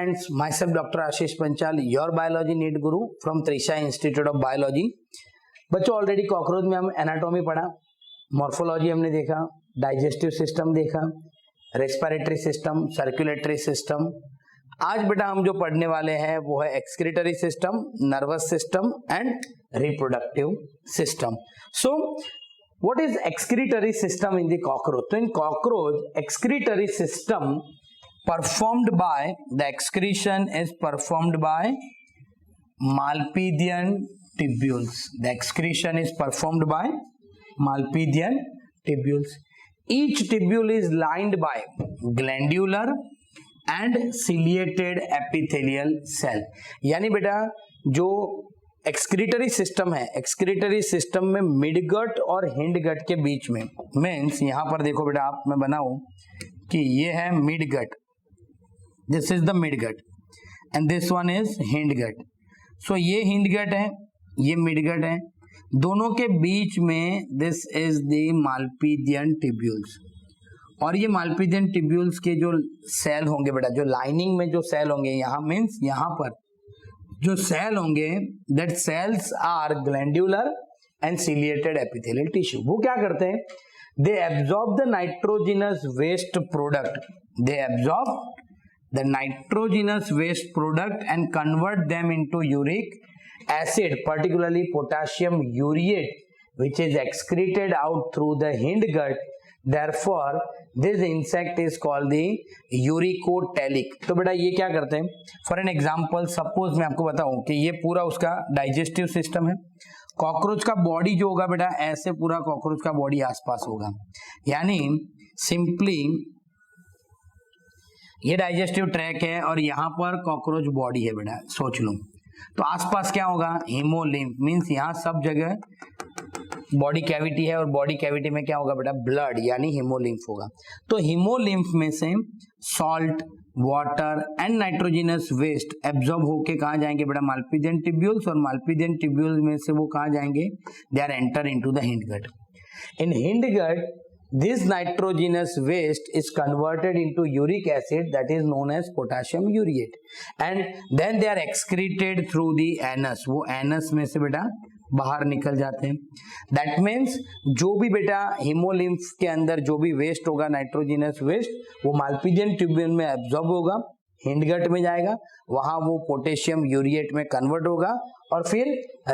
friends, myself Dr. Ashish Panchal, your biology NEET guru from Trisha Institute of Biology। बच्चों already cockroach में हम anatomy पढ़ा, morphology हमने देखा, डाइजेस्टिव सिस्टम देखा, रेस्पिरेटरी सिस्टम, सर्कुलेटरी सिस्टम। आज बेटा हम जो पढ़ने वाले हैं वो है excretory system, nervous system and reproductive system. So what is excretory system in the cockroach? तो in cockroach excretory system performed by the excretion is performed by Malpighian tubules. The excretion is performed by Malpighian tubules. Each tubule is lined by glandular and ciliated epithelial cell. यानी बेटा जो excretory system है, excretory system में midgut और hindgut के बीच में, means यहां पर देखो बेटा आप, मैं बनाऊं कि ये है midgut, this is the midgut and this one is hindgut. So ये हिंडगट है, ये मिडगट है, दोनों के बीच में दिस इज द माल्पीजियन ट्यूब्यूल्स। और ये माल्पीजियन ट्यूब्यूल्स के जो सेल होंगे बेटा, जो लाइनिंग में जो सेल होंगे यहाँ, मीन्स यहाँ पर जो सेल होंगे, that cells are glandular and ciliated epithelial tissue. वो क्या करते हैं? They absorb the nitrogenous waste product, they absorb the nitrogenous waste product and convert them into uric acid, particularly potassium urate, which is excreted out through the hindgut. Therefore this insect is called the uricotelic। तो बेटा ये क्या करते हैं? For an example, suppose मैं आपको बताऊं कि ये पूरा उसका डाइजेस्टिव सिस्टम है। कॉकरोच का बॉडी जो होगा बेटा, ऐसे पूरा कॉकरोच का बॉडी आसपास होगा, यानी सिंपली ये डाइजेस्टिव ट्रैक है और यहाँ पर कॉकरोच बॉडी है बेटा, सोच लो। तो आसपास क्या होगा? हीमोलिम्फ, मींस यहाँ सब जगह बॉडी कैविटी है और बॉडी कैविटी में क्या होगा बेटा? ब्लड, यानी हीमोलिम्फ होगा। तो हीमोलिम्फ में से salt, water and nitrogenous waste absorb होके कहाँ जाएंगे बेटा? माल्पीजियन ट्यूब्यूल्स, और माल्पीजियन ट्यूब्यूल्स में से वो कहाँ जाएंगे? They are enter into the hindgut. In hindgut this nitrogenous waste is converted into uric acid, that is known as potassium urate, and then they are excreted through the anus। वो anus में से बेटा बाहर निकल जाते हैं। That means जो भी बेटा हीमोलिम्फ के अंदर जो भी वेस्ट होगा, नाइट्रोजिनस वेस्ट, वो माल्पीजियन ट्यूब्यूल में एब्जॉर्ब होगा, हिंडगट में जाएगा, वहां वो पोटेशियम यूरिएट में कन्वर्ट होगा और फिर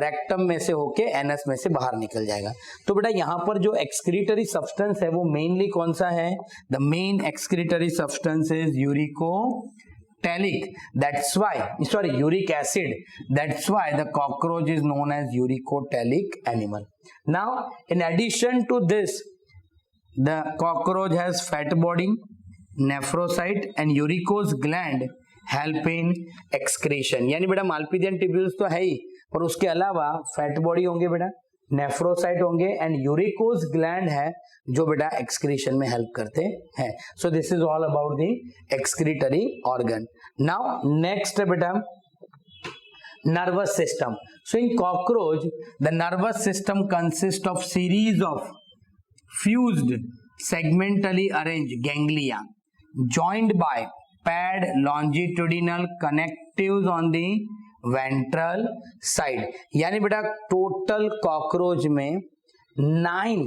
रेक्टम में से होके एनस में से बाहर निकल जाएगा। तो बेटा यहाँ पर जो एक्सक्रीटरी सब्सटेंस है वो मेनली कौन सा है? The main excretory substance is uricotelic, that's why, sorry, uric acid, that's why the cockroach is known as uricotelic animal. Now in addition to this, the cockroach has fat body, nephrocyte and uricose gland help in excretion. यानी बेटा माल्पीजियन tubules तो है ही, पर उसके अलावा fat body होंगे बेटा, नेफ्रोसाइट होंगे एंड यूरिकोज ग्लैंड है जो बेटा एक्सक्रीशन में हेल्प करते हैं। So this is all about the excretory organ. Now next बेटा nervous system. So in cockroach the nervous system consist of series of fused segmentally arranged ganglia joined by paired longitudinal connectives on the ventral side। यानी बेटा total cockroach में 9,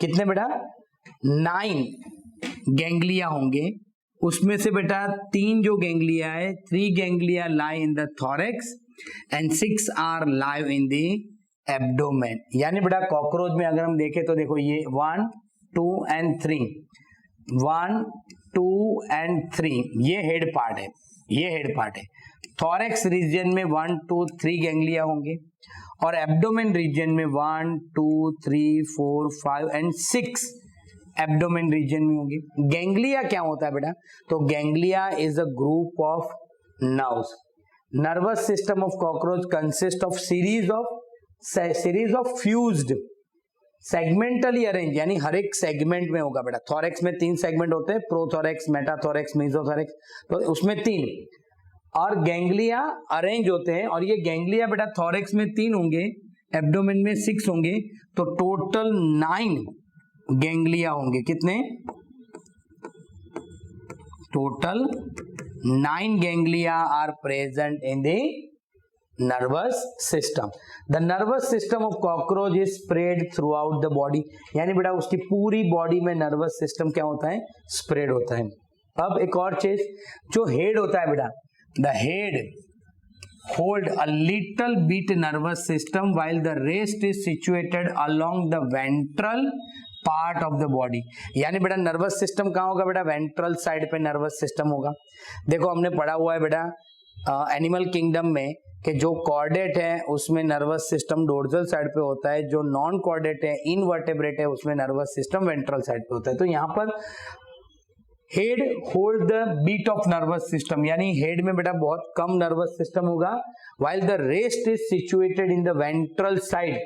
कितने बेटा? 9 ganglia होंगे। उसमें से बेटा 3 जो गैंग्लिया है, 3 ganglia lie in the thorax and 6 are live in the abdomen। यानी बेटा कॉकरोच में अगर हम देखें तो देखो ये 1, 2 and 3, 1, 2 and 3, ये हेड पार्ट है, ये हेड पार्ट है। थॉरेक्स रीजन में 1, 2, 3 गैंग्लिया होंगे और एब्डोमेन रीजन में 1, 2, 3, 4, 5 and 6 एब्डोमेन रीजन में होंगे। गैंग्लिया क्या होता है बेटा? तो ganglia is a group of nerves. Nervous system of cockroach consist of series of fused segmentally arrange, यानी हर एक सेगमेंट में होगा बेटा। थॉरेक्स में 3 सेगमेंट होते हैं, प्रोथॉरेक्स, मेटाथॉरेक्स, मेसोथॉरेक्स, तो उसमें 3, और गैंग्लिया अरेंज होते हैं। और ये गैंग्लिया बेटा थॉरेक्स में 3 होंगे, एब्डोमेन में 6 होंगे, तो टोटल 9 गैंग्लिया होंगे। कितने? Total 9 ganglia are present in the nervous system. The nervous system of cockroach is spread throughout the body. यानी बेटा उसकी पूरी बॉडी में नर्वस सिस्टम क्या होता है, स्प्रेड होता है. अब एक और चीज, जो हेड होता है बेटा, the head hold a little bit nervous system while the rest is situated along the ventral part of the body. यानी बेटा नर्वस सिस्टम कहाँ होगा बेटा, वेंट्रल साइड पे नर्वस सिस्टम होगा. देखो हमने पढ़ा हुआ है बेटा एनिमल किंगडम में कि जो कॉर्डेट है उसमें नर्वस सिस्टम डोर्सल साइड पे होता है, जो नॉन कॉर्डेट है इनवर्टेब्रेट है उसमें नर्वस सिस्टम वेंट्रल साइड पे होता है. तो यहाँ पर head hold the beat of nervous system, यानी हेड में बेटा बहुत कम नर्वस सिस्टम होगा, while the rest is situated in the ventral side,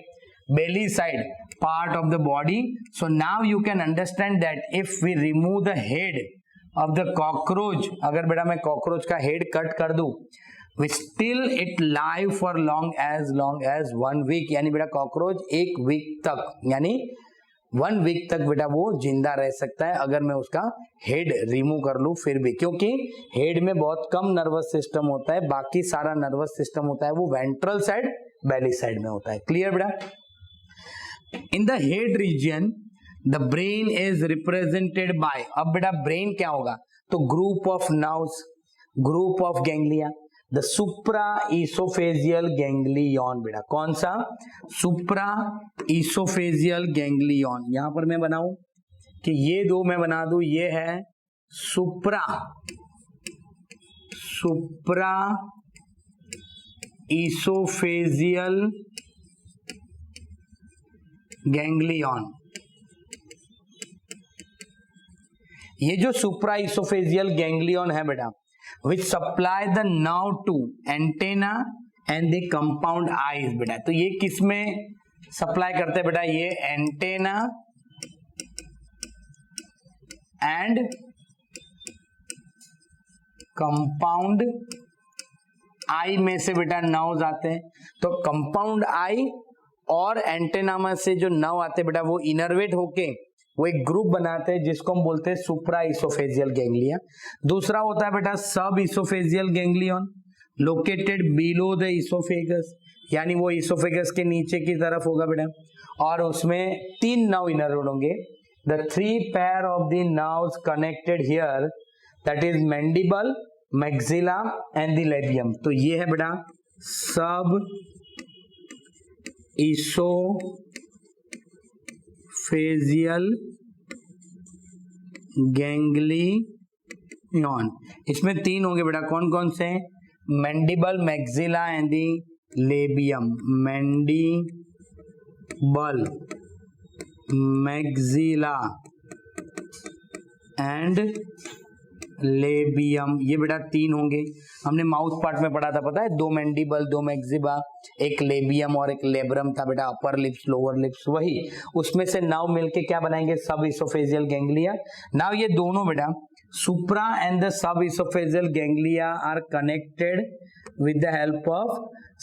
belly side part of the body. So now you can understand that if we remove the head of the cockroach, अगर बेटा मैं cockroach का head cut कर दूं, we still it live for long as 1 week. यानी बेटा cockroach 1 week तक, यानी 1 वीक तक बेटा वो जिंदा रह सकता है अगर मैं उसका हेड रिमूव कर लूं फिर भी, क्योंकि हेड में बहुत कम नर्वस सिस्टम होता है, बाकी सारा नर्वस सिस्टम होता है वो वेंट्रल साइड बेली साइड में होता है. क्लियर बेटा. In the head region the brain is represented by, अब बेटा ब्रेन क्या होगा, तो group of nerves, group of ganglia, the supra oesophageal ganglion. बेटा कौन सा, सुप्रा इसोफेजियल गैंग्लियन. यहां पर मैं बनाऊं कि ये दो मैं बना दूं, ये है सुप्रा इसोफेजियल गैंग्लियन. ये जो सुप्रा इसोफेजियल गैंग्लियन है बेटा, which supply the nerve to antenna and the compound eyes. बेटा तो ये किस में सप्लाई करते हैं बेटा, ये एंटेना एंड कंपाउंड आई में से बेटा नर्व्स आते हैं. तो कंपाउंड आई और एंटेना में से जो नर्व आते हैं बेटा वो इनर्वेट होके वो एक ग्रुप बनाते हैं जिसको हम बोलते हैं सुप्रा इसोफेजियल गैंग्लिया. दूसरा होता है बेटा सब oesophageal ganglion, located below the oesophagus, यानी वो इसोफेगस के नीचे की तरफ होगा बेटा, और उसमें 3 नर्व इनर्वेट होंगे. The 3 pair of the nerves connected here, that is mandible, maxilla and the labium. तो ये है बेटा सब इसोफेजियल गैंग्लियन. इसमें 3 होंगे बेटा, कौन कौन से, mandible, maxilla and the labium. Mandible, maxilla and labium, ये बेटा 3 होंगे. हमने माउथ पार्ट में पढ़ा था, पता है, 2 मैंडिबल, 2 मैक्सिबा, एक लेबियम और एक लेब्रम था बेटा, अपर लिप्स लोअर लिप्स, वही उसमें से नाव मिलके क्या बनाएंगे, सब इसोफेजियल गैंग्लिया. नाउ ये दोनों बेटा supra and the sub oesophageal ganglia are connected with the help of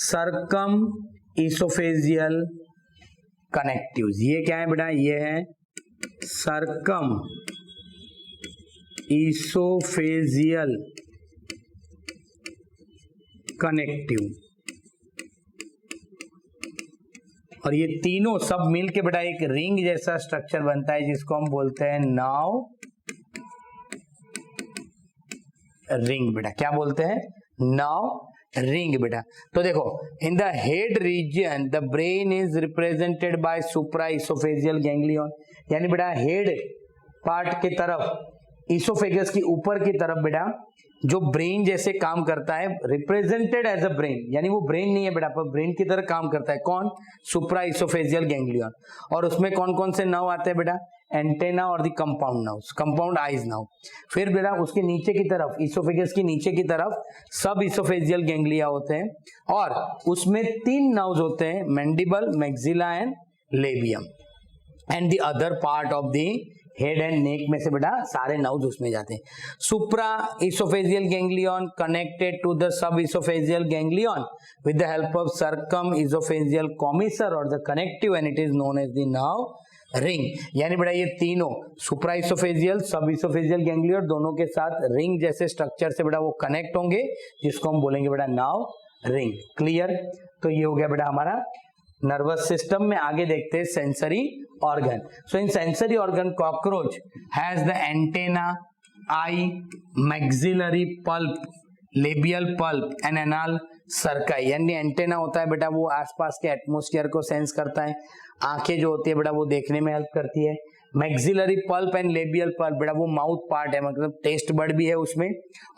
circum oesophageal connectives. ये क्या है बेटा, ये है सर्कम इसोफेजियल कनेक्टिव. और ये तीनों सब मिलके बेटा एक रिंग जैसा स्ट्रक्चर बनता है जिसको हम बोलते हैं नाव रिंग. बेटा क्या बोलते हैं, नाव रिंग. बेटा तो देखो, in the head region the brain is represented by supra oesophageal ganglion, यानी बेटा हेड पार्ट की तरफ, इसोफेगस की ऊपर की तरफ बेटा जो ब्रेन जैसे काम करता है, रिप्रेजेंटेड एज अ ब्रेन, यानी वो ब्रेन नहीं है बेटा पर ब्रेन की तरह काम करता है. कौन, सुप्रा इसोफेजियल गैंग्लियन. और उसमें कौन कौन से नर्व आते हैं बेटा, एंटेना और the compound nerves, compound eyes nerve. फिर बेटा उसके नीचे की तरफ, इसोफेगस की नीचे की तरफ सब इसोफेजियल गैंग्लिया होते हैं, और उसमें 3 नर्व्स होते हैं, mandible, maxilla and labium. And the other part of the head and neck में से बेटा सारे नर्व्स उसमें जाते हैं. Supra oesophageal ganglion connected to the sub oesophageal ganglion with the help of circum oesophageal commissure और the connective, and it is known as the nerve ring, यानी बेटा ये तीनों supra oesophageal, sub oesophageal ganglia दोनों के साथ ring जैसे structure से बेटा वो कनेक्ट होंगे, जिसको हम बोलेंगे बेटा नाउ रिंग। क्लियर? तो ये हो गया बेटा हमारा नर्वस सिस्टम में। आगे देखते हैं sensory organ. So in sensory organ cockroach has the antenna, eye, maxillary palp, labial palp and anal cerci. यानी एंटेना होता है बेटा वो आसपास के एटमॉस्फेयर को सेंस करता है, आंखें जो होती है बेटा वो देखने में हेल्प करती है, maxillary pulp and labial pulp बेटा वो माउथ पार्ट है, मतलब टेस्ट बर्ड भी है उसमें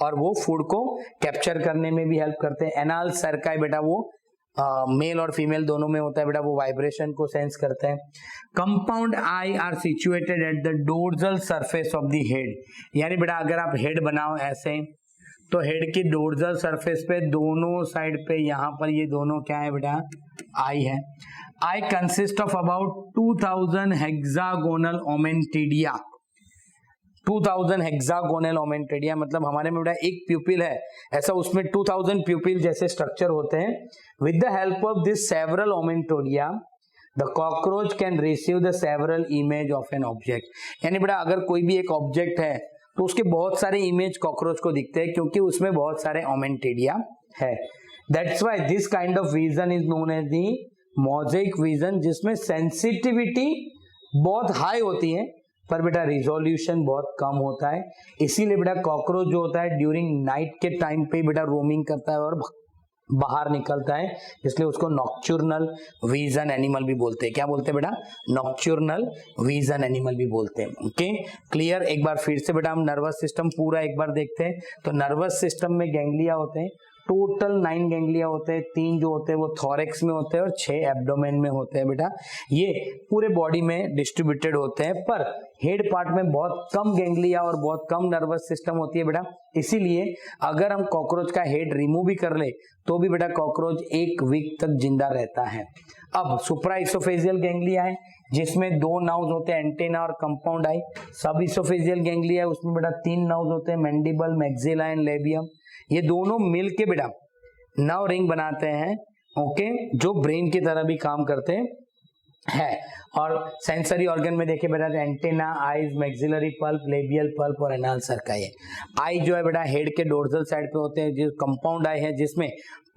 और वो फूड को कैप्चर करने में भी हेल्प करते हैं। एनाल सर्काई बेटा वो मेल और फीमेल दोनों में होता है बेटा, वो वाइब्रेशन को सेंस करते हैं। Compound I R situated at the dorsal surface of the head. यानी बेटा अगर आप हेड बनाओ ऐसे, तो हेड की डोर्सल सरफेस पे दोनों साइड पे यहाँ पर ये दोनों क्या है बेटा, आई है। Eye consist of about 2000 hexagonal ommatidia. 2000 hexagonal ommatidia मतलब हमारे में बेटा एक प्यूपिल है ऐसा, उसमें 2000 प्यूपिल जैसे स्ट्रक्चर होते हैं। With the help of this several ommatidia the cockroach can receive the several image of an object. यानी बेटा अगर कोई भी एक ऑब्जेक्ट है तो उसके बहुत सारे इमेज कॉकरोच को दिखते हैं क्योंकि उसमें बहुत सारे ओमेंटिडिया है। That's why this kind of vision is known as the mosaic vision, जिसमें सेंसिटिविटी बहुत हाई होती है पर बेटा रिजोल्यूशन बहुत कम होता है। इसीलिए बेटा कॉकरोच जो होता है ड्यूरिंग नाइट के टाइम पे बेटा रोमिंग करता है और बाहर निकलता है, इसलिए उसको नॉक्चुर्नल विजन एनिमल भी बोलते हैं। क्या बोलते हैं बेटा? नॉक्चुर्नल विजन एनिमल भी बोलते हैं। Okay clear? एक बार फिर से बेटा हम नर्वस सिस्टम पूरा एक बार देखते हैं। तो नर्वस सिस्टम में गैंग्लिया होते हैं, टोटल 9 गैंग्लिया होते हैं, 3 जो होते हैं वो थोरेक्स में होते हैं और 6 एब्डोमेन में होते हैं बेटा। ये पूरे बॉडी में डिस्ट्रीब्यूटेड होते हैं पर हेड पार्ट में बहुत कम गैंग्लिया और बहुत कम नर्वस सिस्टम होती है बेटा। इसीलिए अगर हम कॉकरोच का हेड रिमूव भी कर ले तो भी बेटा कॉकरोच 1 वीक तक जिंदा रहता है। अब सुप्रा इसोफेजियल गैंग्लिया है जिसमें 2 नर्व्स होते हैं, एंटेना और कंपाउंड आई। सब इसोफेजियल गैंग्लिया है उसमें बेटा 3 नर्व्स होते हैं, मैंडिबल, मैक्सिला एंड लेबियम। ये दोनों मिलके बेटा नर्व रिंग बनाते हैं, ओके, जो ब्रेन की तरह भी काम करते हैं। और सेंसरी ऑर्गन में देखिए बेटा antenna, eyes, maxillary palp, labial pulp और एनाल सर्काई है। आई जो है बेटा हेड के डोर्सल साइड पे होते हैं, जो कंपाउंड आई है जिसमें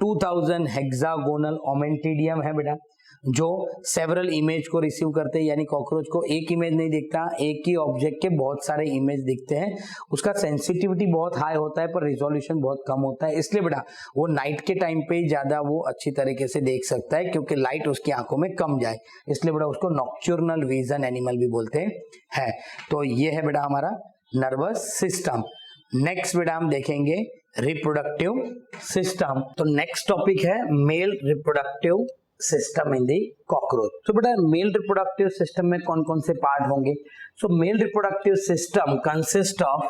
2000 हेक्सागोनल ओमेंटिडियम है बेटा, जो सेवरल इमेज को रिसीव करते हैं। यानी कॉकरोच को एक इमेज नहीं दिखता, एक ही ऑब्जेक्ट के बहुत सारे इमेज दिखते हैं। उसका सेंसिटिविटी बहुत हाई होता है पर रिजोल्यूशन बहुत कम होता है, इसलिए बेटा वो नाइट के टाइम पे ज्यादा वो अच्छी तरीके से देख सकता है क्योंकि लाइट उसकी आंखों में कम जाए, इसलिए बेटा उसको नॉक्चुर्नल विजन एनिमल भी बोलते हैं। तो ये है बेटा हमारा नर्वस सिस्टम। नेक्स्ट बेटा हम देखेंगे रिप्रोडक्टिव सिस्टम। तो नेक्स्ट टॉपिक है mail reproductive system in the cockroach. तो बेटा मेल रिप्रोडक्टिव सिस्टम में कौन कौन से पार्ट होंगे? So male reproductive system consist of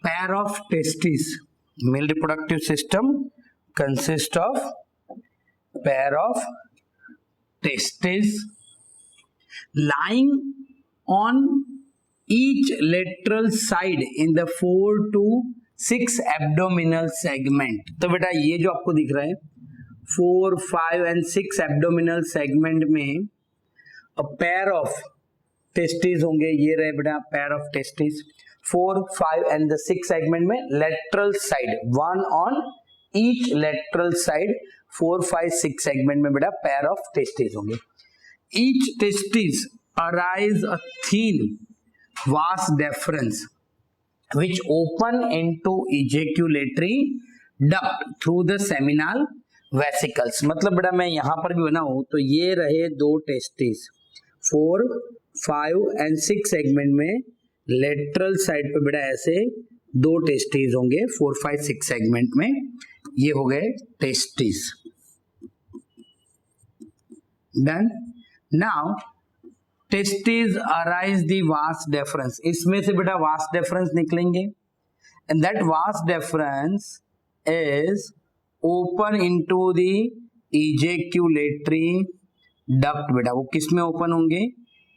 pair of testis. Male reproductive system consist of pair of testis lying on each lateral side in the 4 to 6 abdominal segment। तो बेटा ये जो आपको दिख रहा है 4, 5 and 6 एब्डोमिनल सेगमेंट में पेयर ऑफ टेस्टिस होंगे। ये रहे बेटा pair of testis 4, 5 and the 6 segment में lateral side, 1 on each lateral side, 4, 5, 6 segment में बेटा पेयर ऑफ टेस्टिस होंगे। Each testis arise a thin vas deferens which open into ejaculatory duct through the seminal vesicles. मतलब बेटा मैं यहां पर भी बनाऊं तो ये रहे 2 टेस्टिस 4, 5 एंड 6 सेगमेंट में लेटरल साइड पे बेटा ऐसे 2 टेस्टिस होंगे 4, 5, 6 सेगमेंट में। ये हो गए testis. Done. Now testis arise the vas deferens. इसमें से बेटा वास डेफरेंस निकलेंगे and that vas deferens is open into the ejaculatory duct. बेटा वो किस में ओपन होंगे?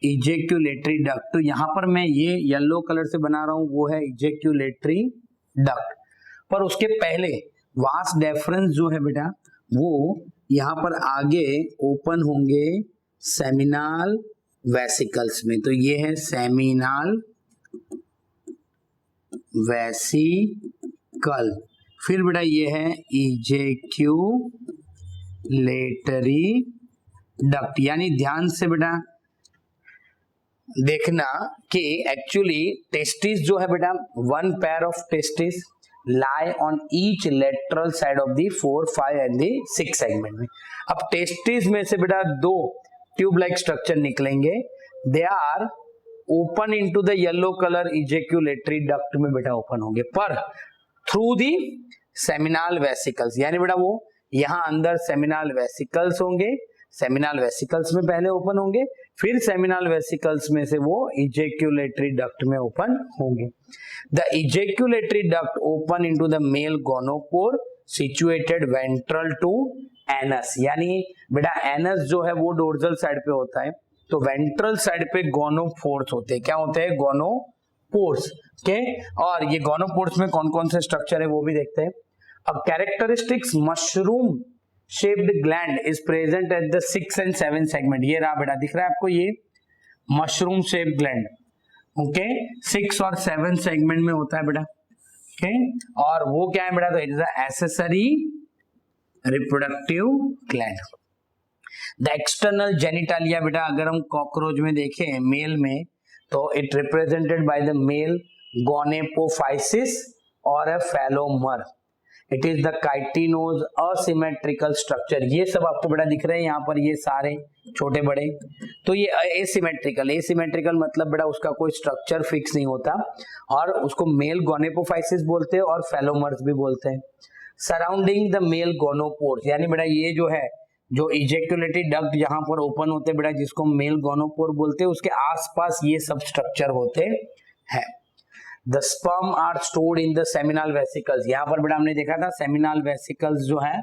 Ejaculatory duct. तो यहां पर मैं ये येलो कलर से बना रहा हूं वो है इजेक्यूलेटरी डक्ट, पर उसके पहले वास डेफरेंस जो है बेटा वो यहां पर आगे ओपन होंगे सेमिनल वेसिकल्स में। तो ये है सेमिनल वेसिकल। फिर बेटा ये है इजेक्यूलेटरी डक्ट। यानी ध्यान से बेटा देखना कि एक्चुअली टेस्टिस जो है बेटा, one pair of testis lie on each lateral side of the 4, 5 and the 6 segment में। अब टेस्टिस में से बेटा दो ट्यूब लाइक स्ट्रक्चर निकलेंगे, they are open into the yellow colour ejaculatory duct में बेटा ओपन होंगे, पर थ्रू दी सेमिनल वेसिकल्स। यानी बेटा वो यहां अंदर सेमिनल वेसिकल्स होंगे, सेमिनल वेसिकल्स में पहले ओपन होंगे, फिर सेमिनल वेसिकल्स में से वो इजेक्यूलेटरी डक्ट में ओपन होंगे। The ejaculatory duct open into the male gonopore situated ventral to anus. यानी बेटा एनस जो है वो डोर्सल साइड पे होता है, तो वेंट्रल साइड पे गोनोपोर्स होते हैं। क्या होते हैं? गोनोपोर्स के। और ये गोनोपोर्स में कौन कौन से स्ट्रक्चर है वो भी देखते हैं। अब characteristics mushroom shaped gland is present at the 6 and 7 segment. ये रहा बेटा, दिख रहा है आपको ये मशरूम शेप्ड ग्लैंड, ओके, 6 और 7 सेगमेंट में होता है बेटा, ओके। और वो क्या है बेटा? तो it is accessory reproductive gland. The external genitalia बेटा अगर हम कॉकरोच में देखें मेल में, तो it represented by the male gonapophysis और a phallomere. It is the chitinous asymmetrical structure. ये सब आपको बेटा दिख रहे हैं यहाँ पर, ये सारे छोटे बड़े। तो ये एसिमेट्रिकल, एसिमेट्रिकल मतलब बेटा उसका कोई स्ट्रक्चर फिक्स नहीं होता, और उसको मेल गोनेपोफाइसिस बोलते हैं और फेलोमर्स भी बोलते हैं। सराउंडिंग द मेल गोनोपोर्स, यानी बेटा ये जो है, जो इजेक्यूलेटरी डक्ट यहाँ पर ओपन होते हैं बेटा, जिसको मेल गोनोपोर बोलते हैं, उसके आसपास ये सब स्ट्रक्चर होते हैं। The sperm are stored in the seminal vesicles. यहाँ पर बेटा हमने देखा था सेमिनल वेसिकल्स जो है,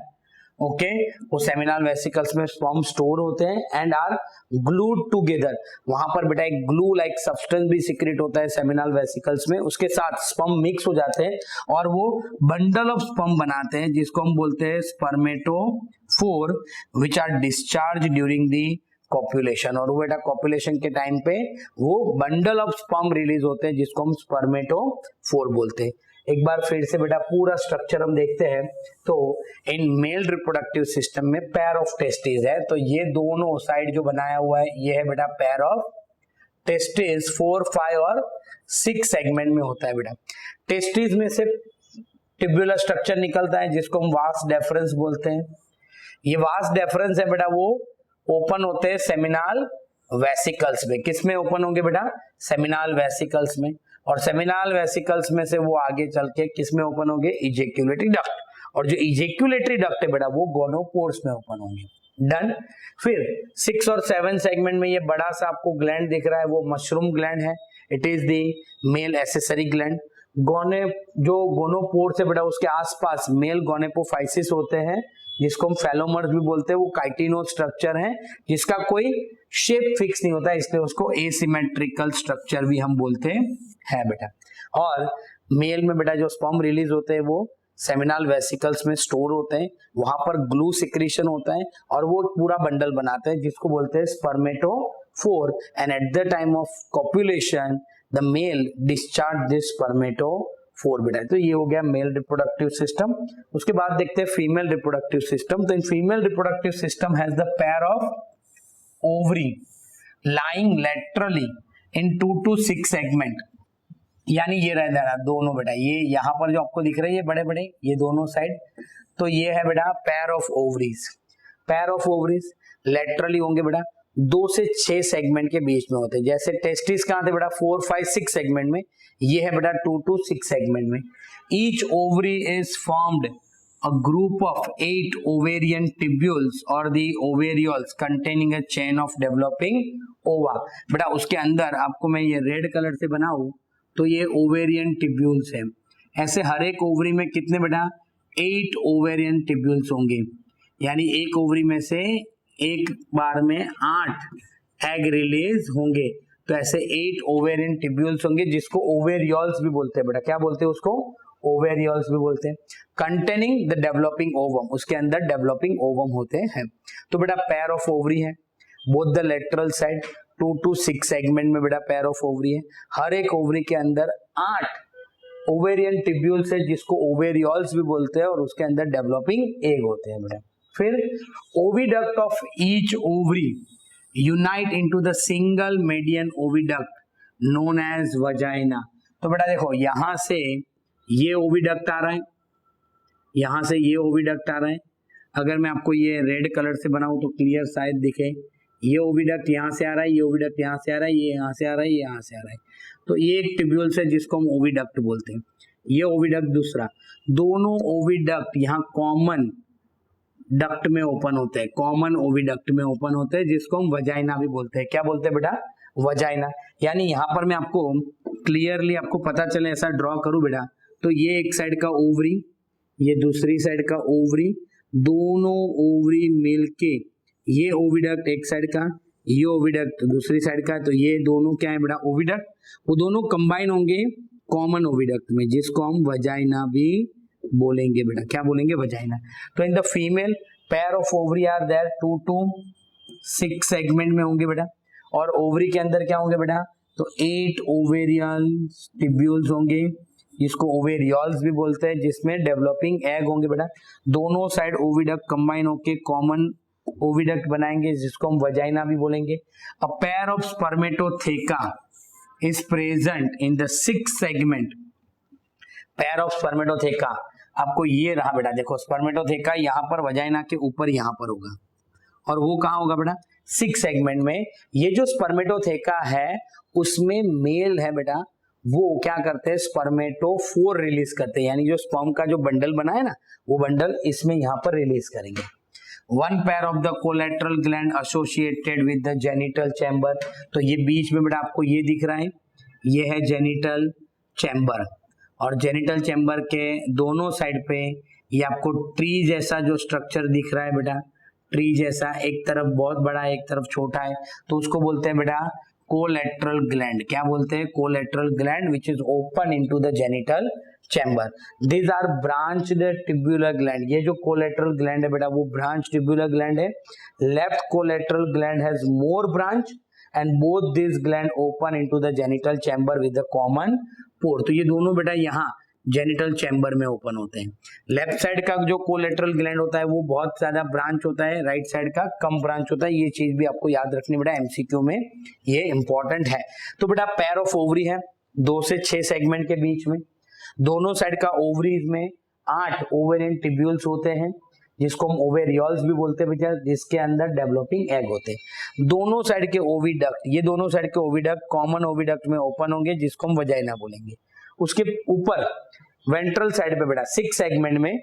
ओके, वो सेमिनल वेसिकल्स में स्पर्म स्टोर होते हैं एंड आर ग्लूड टुगेदर। वहां पर बेटा एक ग्लू लाइक सब्सटेंस भी सीक्रेट होता है सेमिनल वेसिकल्स में, उसके साथ स्पर्म मिक्स हो जाते हैं और वो बंडल ऑफ स्पर्म बनाते हैं, जिसको हम बोलते हैं spermatophore, which are discharge during the copulation. और वो बेटा कॉपुलेशन के टाइम पे वो बंडल ऑफ स्पर्म रिलीज होते हैं, जिसको हम स्पर्मेटोफोर बोलते हैं। एक बार फिर से बेटा पूरा स्ट्रक्चर हम देखते हैं। तो इन मेल रिप्रोडक्टिव सिस्टम में पेयर ऑफ टेस्टिस है, तो ये दोनों साइड जो बनाया हुआ है ये है बेटा पेयर ऑफ टेस्टिस, 4, 5 और 6 सेगमेंट में होता है बेटा। टेस्टिस में से टिब्यूलर स्ट्रक्चर निकलता है, जिसको हम वास डेफरेंस बोलते हैं। ये वास डेफरेंस है बेटा, वो ओपन होते हैं सेमिनल वेसिकल्स में। किस में ओपन होंगे बेटा? सेमिनल वेसिकल्स में। और सेमिनल वेसिकल्स में से वो आगे चल के किस में ओपन होंगे? Ejaculatory duct. और जो इजेक्यूलेटरी डक्ट है बेटा वो गोनोपोर्स में ओपन होंगे। डन। फिर 6 और 7 सेगमेंट में ये बड़ा सा आपको ग्लैंड दिख रहा है, वो मशरूम ग्लैंड है। It is the male accessory gland. जो गोनोपोर्स है बेटा उसके आसपास मेल गोनेपोफाइसिस होते हैं, जिसको हम फेलोमर्स भी बोलते हैं। वो काइटिनोज स्ट्रक्चर है जिसका कोई शेप फिक्स नहीं होता, इसलिए उसको एसिमेट्रिकल स्ट्रक्चर भी हम बोलते हैं बेटा। और मेल में बेटा जो स्पर्म रिलीज होते हैं वो सेमिनल वेसिकल्स में स्टोर होते हैं, वहां पर ग्लू सिक्रीशन होता है और वो पूरा बंडल बनाते हैं, जिसको बोलते हैं spermatophore. And at the time of copulation the male discharge this spermatophore बेटा। तो ये हो गया मेल रिप्रोडक्टिव सिस्टम। उसके बाद देखते हैं फीमेल रिप्रोडक्टिव सिस्टम। तो in female reproductive system has the pair of ovary lying laterally in 2 to 6 segment. यानी ये रह रहा दोनों बेटा, ये यहाँ पर जो आपको दिख रहे हैं ये बड़े बड़े, ये दोनों साइड, तो ये है बेटा pair of ovaries. Pair of ovaries laterally होंगे बेटा, 2 से 6 सेगमेंट के बीच में होते हैं। जैसे टेस्टिस कहाँ थे बेटा? 4, 5, 6 सेगमेंट में। ये है बेटा 2 to 6 सेगमेंट में। Each ovary is formed a group of 8 ovarian tubules or the ovarioles containing a chain of developing ova। बेटा उसके अंदर आपको मैं ये रेड कलर से बनाऊं तो ये ओवेरियन ट्यूब्यूल्स है। ऐसे हर एक ओवरी में कितने बेटा? 8 ओवेरियन ट्यूब्यूल्स होंगे, यानी एक ओवरी में से एक बार में 8 एग रिलीज होंगे। तो ऐसे 8 ओवेरियन ट्यूब्यूल्स होंगे, जिसको ओवेरियोल्स भी बोलते हैं बेटा। क्या बोलते हैं उसको? ओवेरियोल्स भी बोलते हैं। कंटेनिंग द डेवलपिंग ओवम, उसके अंदर डेवलपिंग ओवम होते हैं। तो बेटा पेयर ऑफ ओवरी है, both the lateral side 2 to 6 segment में बेटा पेयर ऑफ ओवरी है। हर एक ओवरी के अंदर 8 ओवेरियन टिब्यूल्स है जिसको ओवेरियोल्स भी बोलते हैं और उसके अंदर डेवलपिंग एग होते हैं बेटा। फिर oviduct of each ovary unite into the single median oviduct known as vagina. तो बेटा देखो यहां से ये ओविडक्ट आ रहा है, यहां से ये ओविडक्ट आ रहा है। अगर मैं आपको ये रेड कलर से बनाऊं तो क्लियर शायद दिखे। ये ओविडक्ट यहाँ से आ रहा है, ये ओविडक्ट यहाँ से आ रहा है, ये यहाँ से आ रहा है, ये यहाँ से आ रहा है। तो ये एक ट्यूब्यूल्स है जिसको हम ओविडक्ट बोलते हैं। ये ओविडक्ट दूसरा, दोनों ओविडक्ट यहाँ कॉमन डक्ट में ओपन होते हैं, कॉमन ओविडक्ट में ओपन होते हैं जिसको हम वजाइना भी बोलते हैं। क्या बोलते हैं बेटा? वजाइना। यानी यहाँ पर मैं आपको क्लियरली आपको पता चले ऐसा ड्रॉ करूं बेटा, तो ये एक साइड का ओवरी, ये दूसरी साइड का ओवरी, दोनों ओवरी मिलके ये ओविडक्ट एक साइड का, ये ओविडक्ट दूसरी साइड का, तो ये दोनों क्या है बेटा? ओविडक्ट। वो दोनों कंबाइन होंगे कॉमन ओविडक्ट में जिसको हम वजाइना भी बोलेंगे बेटा। क्या बोलेंगे? वजाइना। तो in the female pair of ovary are there 2 to 6 segment में होंगे बेटा। और ओवरी के अंदर क्या होंगे बेटा? तो 8 ओवेरियन टिब्यूल्स होंगे जिसको ओवेरियोल्स भी बोलते हैं, जिसमें डेवलपिंग एग होंगे बेटा। दोनों साइड ओविडक्ट कंबाइन होके कॉमन ओविडक्ट बनाएंगे जिसको हम वजाइना भी बोलेंगे। A pair of spermatheca is present in the 6th segment. Pair of spermatheca आपको ये रहा बेटा, देखो स्पर्मेटोथेका यहाँ पर वजाइना के ऊपर यहाँ पर होगा और वो कहाँ होगा बेटा? 6 सेगमेंट में। ये जो स्पर्मेटोथेका है उसमें मेल है बेटा, वो क्या करते हैं? स्पर्मेटोफोर रिलीज करते हैं, यानी जो स्पर्म का जो बंडल बना है ना, वो बंडल इसमें यहाँ पर रिलीज करेंगे। One pair of the collateral gland associated with the genital chamber. तो ये बीच में बेटा आपको ये दिख रहा है, ये है जेनिटल चैम्बर, और जेनिटल चैम्बर के दोनों साइड पे ये आपको ट्री जैसा जो स्ट्रक्चर दिख रहा है बेटा, ट्री जैसा, एक तरफ बहुत बड़ा है एक तरफ छोटा है, तो उसको बोलते हैं बेटा कोलेट्रल ग्लैंड। क्या बोलते हैं? Collateral gland which is open into the genital chamber. These are branched tubular gland. ये जो कोलेट्रल ग्लैंड है बेटा वो ब्रांच ट्यूब्यूलर ग्लैंड है। Left collateral gland has more branch and both this gland open into the genital chamber with the common pore. तो ये दोनों बेटा यहाँ जेनिटल चैम्बर में ओपन होते हैं। लेफ्ट साइड का जो कोलेट्रल ग्लैंड होता है वो बहुत ज्यादा ब्रांच होता है, राइट साइड का कम ब्रांच होता है। ये चीज भी आपको याद रखनी बेटा, एमसीक्यू में ये इंपॉर्टेंट है। तो बेटा पेयर ऑफ ओवरी है 2 से 6 सेगमेंट के बीच में। दोनों साइड का ओवरीज में 8 ओवेरियन टिब्यूल्स होते हैं जिसको हम ओवेरियोल्स भी बोलते हैं बेटा, जिसके अंदर डेवलपिंग एग होते हैं। दोनों साइड के ओविडक्ट, ये दोनों साइड के ओविडक्ट कॉमन ओविडक्ट में ओपन होंगे जिसको हम वजाइना बोलेंगे। उसके ऊपर वेंट्रल साइड पे बेटा 6 सेगमेंट में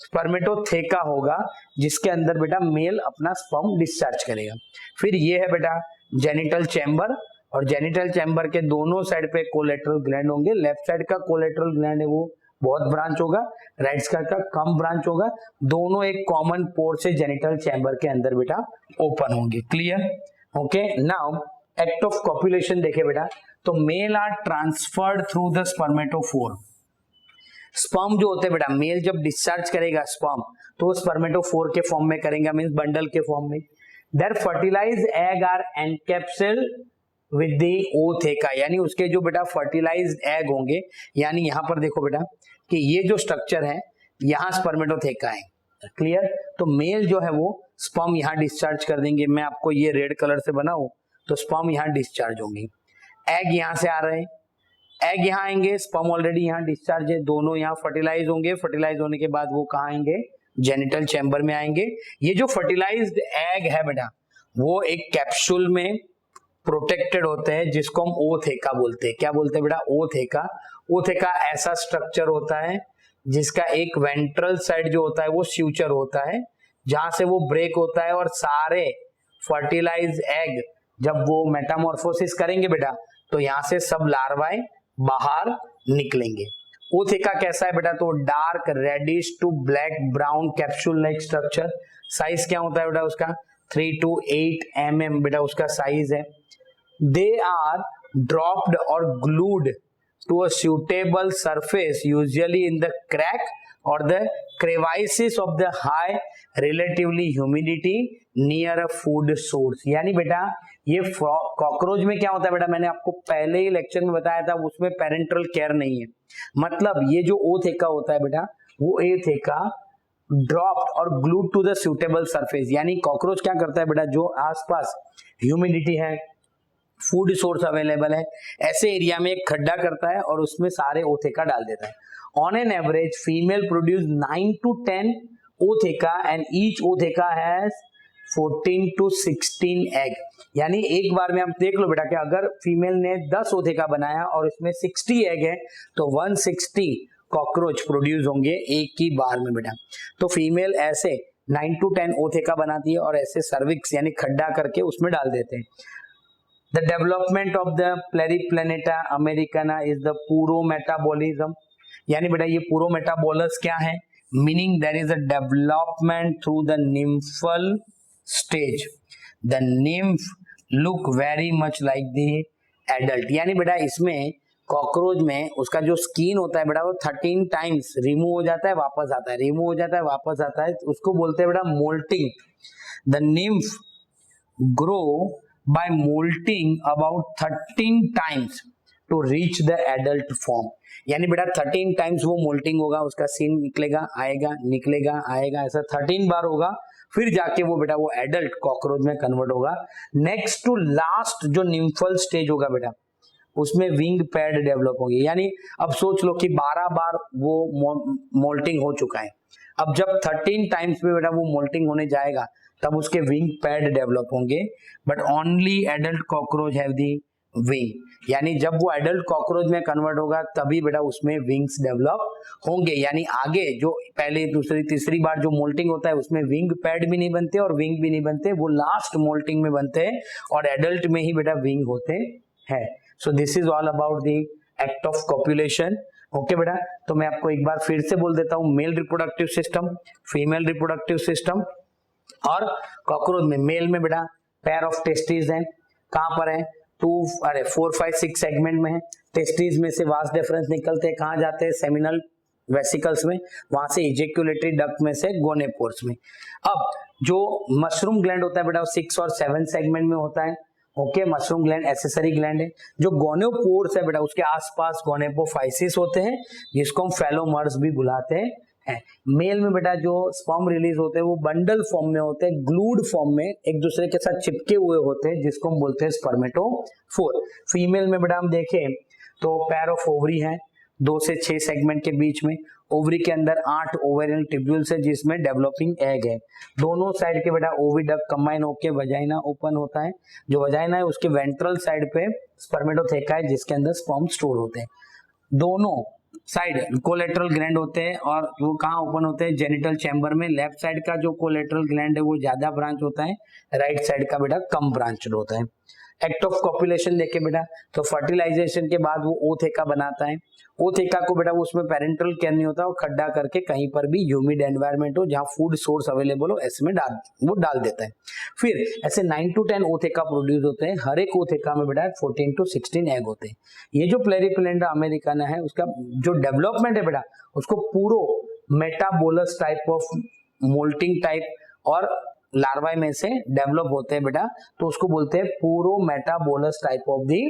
स्पर्मेटोथेका होगा जिसके अंदर बेटा मेल अपना स्पर्म डिस्चार्ज करेगा। फिर ये है बेटा जेनिटल चैम्बर, और जेनिटल चैम्बर के दोनों साइड पे कोलेट्रल ग्लैंड होंगे। लेफ्ट साइड का कोलेट्रल ग्लैंड है वो बहुत ब्रांच होगा, राइट साइड का कम ब्रांच होगा। दोनों एक कॉमन पोर से जेनिटल चैम्बर के अंदर बेटा ओपन होंगे। Clear? Okay. Now act of copulation देखे बेटा, तो male are transferred through the spermatophore. Sperm जो होते हैं बेटा, मेल जब डिस्चार्ज करेगा स्पर्म तो वो स्पर्मेटोफोर के फॉर्म में करेगा, मींस बंडल के फॉर्म में। There fertilized egg are encapsulated with the ootheca, यानी उसके जो बेटा फर्टिलाइज्ड एग होंगे, यानी यहाँ पर देखो बेटा कि ये जो स्ट्रक्चर है यहाँ स्पर्मेटोथेका है। क्लियर? तो मेल जो है वो स्पर्म यहाँ डिस्चार्ज कर देंगे। मैं आपको ये रेड कलर से बनाऊं तो स्पर्म यहाँ डिस्चार्ज होंगे। एग यहाँ से आ रहे हैं, एग यहाँ आएंगे, स्पर्म ऑलरेडी यहाँ डिस्चार्ज है, दोनों यहाँ फर्टिलाइज होंगे। फर्टिलाइज होने के बाद वो कहाँ आएंगे? जेनिटल चैम्बर में आएंगे। ये जो फर्टिलाइज्ड एग है बेटा वो एक कैप्सूल में प्रोटेक्टेड होते हैं जिसको हम ओथेका बोलते हैं। क्या बोलते हैं बेटा? ओथेका। ओथेका ऐसा स्ट्रक्चर होता है जिसका एक वेंट्रल साइड जो होता है वो स्यूचर होता है, जहां से वो ब्रेक होता है और सारे फर्टिलाइज एग जब वो मेटामॉर्फोसिस करेंगे बेटा तो यहाँ से सब लार्वाएं बाहर निकलेंगे। ओथेका कैसा है बेटा? तो dark reddish to black brown capsule like structure. Size क्या होता है बेटा उसका? 3 to 8 mm बेटा उसका साइज है। दे आर ड्रॉप्ड और glued to a suitable surface usually in the crack or the crevices of the high relatively humidity near a food source। यानी बेटा ये कॉकरोच में क्या होता है बेटा, मैंने आपको पहले ही लेक्चर में बताया था, उसमें पेरेंटल केयर नहीं है। मतलब ये जो ओथेका होता है बेटा, वो एथेका ड्रॉप्ड और glued to the suitable surface, यानी कॉकरोच क्या करता है बेटा, जो आसपास ह्यूमिडिटी है, फूड सोर्स अवेलेबल है, ऐसे एरिया में एक खड्डा करता है और उसमें सारे ओथेका डाल देता है। On an average female produce 9 to 10 ootheca and each ootheca has 14 to 16 egg. यानी एक बार में आप देख लो बेटा कि अगर फीमेल ने 10 ओथेका बनाया और इसमें 60 एग है तो 160 कॉकरोच प्रोड्यूस होंगे एक ही बार में बेटा। तो फीमेल ऐसे 9 to 10 ओथेका बनाती है और ऐसे सर्विक्स यानी खड्डा करके उसमें डाल देते हैं। The development of the Pleuroplaneta americana is the purometabolism, यानी बेटा ये पुरोमेटाबोलस क्या है, meaning there is a development through the nymphal stage, the nymph look very much like the adult. यानी बेटा इसमें कॉकरोच में उसका जो स्किन होता है बेटा वो 13 टाइम्स रिमूव हो जाता है, वापस आता है, रिमूव हो जाता है, वापस आता है, उसको बोलते हैं बेटा moulting. The nymph grow by molting about 13 times to reach the adult form। यानी बेटा 13 टाइम्स वो मोल्टिंग होगा, उसका सीन निकलेगा आएगा निकलेगा आएगा, ऐसा 13 बार होगा, फिर जाके वो बेटा वो एडल्ट कॉकरोच में कन्वर्ट होगा। नेक्स्ट टू लास्ट जो निम्फल स्टेज होगा बेटा, उसमें विंग पैड डेवलप होंगे। यानी अब सोच लो कि 12 बार वो मोल्टिंग हो चुका है, अब जब 13 टाइम्स पे बेटा वो मोल्टिंग होने जाएगा तब उसके विंग पैड डेवलप होंगे। But only adult cockroach have the wing, यानी जब वो एडल्ट कॉकरोच में कन्वर्ट होगा तभी बेटा उसमें विंग्स डेवलप होंगे। यानी आगे जो पहले दूसरी तीसरी बार जो मोल्टिंग होता है उसमें विंग पैड भी नहीं बनते और विंग भी नहीं बनते, वो लास्ट मोल्टिंग में बनते हैं और एडल्ट में ही बेटा विंग होते हैं। So this is all about the act of copulation. Okay बेटा, तो मैं आपको एक बार फिर से बोल देता हूँ, mail reproductive system, female reproductive system, और कॉकरोच में मेल में बेटा पेयर ऑफ टेस्टिस है, कहां पर है 4 5 6 सेगमेंट में है। टेस्टिस में से वास डिफरेंस निकलते हैं, कहां जाते हैं सेमिनल वेसिकल्स में, वहां से इजेक्युलेटरी डक्ट में से गोनेपोर्स में। अब जो मशरूम ग्लैंड होता है बेटा वो 6 और 7 सेगमेंट में होता है। Okay, mushroom gland accessory gland है। जो गोनेपोर्स है बेटा उसके आसपास गोनेपोफाइसिस होते हैं, जिसको हम फेलोमर्स भी बुलाते हैं। मेल में बेटा जो स्पर्म रिलीज होते हैं वो बंडल फॉर्म में होते हैं, ग्लूड फॉर्म में एक दूसरे के साथ चिपके हुए होते हैं, जिसको हम बोलते हैं स्पर्मेटोफोर। फीमेल में बेटा हम देखें तो पैर ऑफ ओवरी है 2 से 6 सेगमेंट के बीच में, ओवरी के अंदर 8 ओवेरियन ट्यूब्यूल्स है जिसमें डेवलपिंग एग है। दोनों साइड के बेटा ओविडक्ट कंबाइन होकर वजाइना ओपन होता है, जो वजाइना है उसके वेंट्रल साइड पे स्पर्मेटोथेका है जिसके अंदर स्पर्म स्टोर होते हैं। दोनों साइड कोलेटरल ग्लैंड होते हैं और वो कहाँ ओपन होते हैं, जेनिटल चैम्बर में। लेफ्ट साइड का जो कोलेटरल ग्लैंड है वो ज्यादा ब्रांच होता है, राइट साइड का बेटा कम ब्रांच होता है। एक्ट ऑफ कॉपुलेशन देखे बेटा तो फर्टिलाइजेशन के बाद वो ओथेका बनाता है। ओथेका को बेटा वो उसमें पेरेंटल केयर नहीं होता, वो खड्डा करके कहीं पर भी ह्यूमिड एनवायरनमेंट हो जहाँ फूड सोर्स अवेलेबल हो ऐसे में वो डाल देता है। फिर ऐसे 9 to 10 ओथेका प्रोड्यूस होते हैं, हर एक ओथेका में बेटा 14 to 16 एग होते हैं। ये जो प्लेरिप्लेंडा अमेरिकाना है उसका जो डेवलपमेंट है बेटा उसको paurometabolous type of moulting type और लार्वा में से डेवलप होते हैं बेटा, तो उसको बोलते हैं पूरो metabolous type of the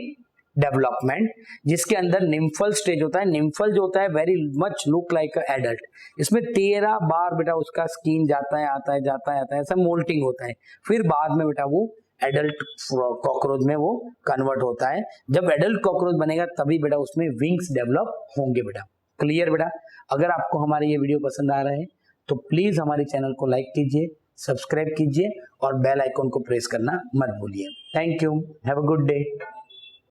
development, जिसके अंदर निम्फल स्टेज होता है। निम्फल जो होता है very much look like adult, इसमें 13 बार बेटा उसका स्किन जाता है आता है जाता है आता है, ऐसा मोल्टिंग होता है, फिर बाद में बेटा वो एडल्ट कॉकरोच में वो कन्वर्ट होता है। जब एडल्ट कॉकरोच बनेगा तभी बेटा उसमें विंग्स डेवलप होंगे बेटा। क्लियर बेटा? अगर आपको हमारे ये वीडियो पसंद आ रहा है तो प्लीज हमारे चैनल को लाइक कीजिए, सब्सक्राइब कीजिए और बेल आइकॉन को प्रेस करना मत भूलिए। Thank you, have a good day.